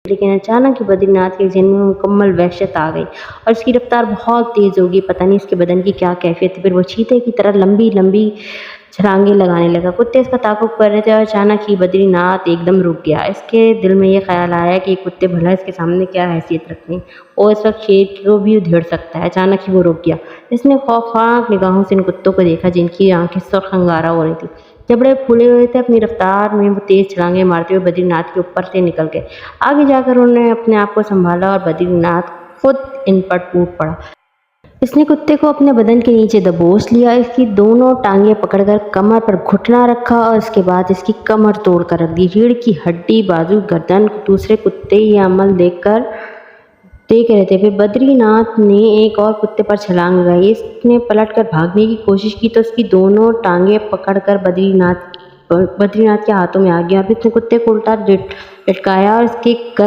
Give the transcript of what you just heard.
लेकिन अचानक ही बद्रीनाथ के ज़हन में मुकम्मल वहशत आ गई और उसकी रफ्तार बहुत तेज़ हो गई। पता नहीं इसके बदन की क्या कैफ़ियत थी, फिर वो चीते की तरह लंबी-लंबी छलांगे लगाने लगा। कुत्ते इसका ताक़ुब कर रहे थे और अचानक ही बद्रीनाथ एकदम रुक गया। इसके दिल में ये ख़्याल आया कि ये कुत्ते भला इसके सामने क्या हैसियत रखते हैं, और इस वक्त शेर को भी उधेड़ सकता है। अचानक ही वो रुक गया। इसने खौफनाक निगाहों से इन कुत्तों को देखा जिनकी आँखें सुर्ख अंगारा हो रही थी। जबड़े फूले हुए थे, अपनी रफ्तार में वो तेज़ छलांगे मारते हुए बद्रीनाथ के ऊपर से निकल गए। आगे जाकर उन्होंने अपने आप को संभाला और बद्रीनाथ खुद इन पर टूट पड़ा। इसने कुत्ते को अपने बदन के नीचे दबोच लिया, इसकी दोनों टांगें पकड़कर कमर पर घुटना रखा और उसके बाद इसकी कमर तोड़कर रख दी। रीढ़ की हड्डी, बाजू, गर्दन। दूसरे कुत्ते ये अमल देख रहे थे। फिर बद्रीनाथ ने एक और कुत्ते पर छलांग लगाई। इसने पलटकर भागने की कोशिश की तो उसकी दोनों टांगें पकड़कर बद्रीनाथ के हाथों में आ गई और फिर उसने कुत्ते को उल्टा लटकाया और इसके गर्म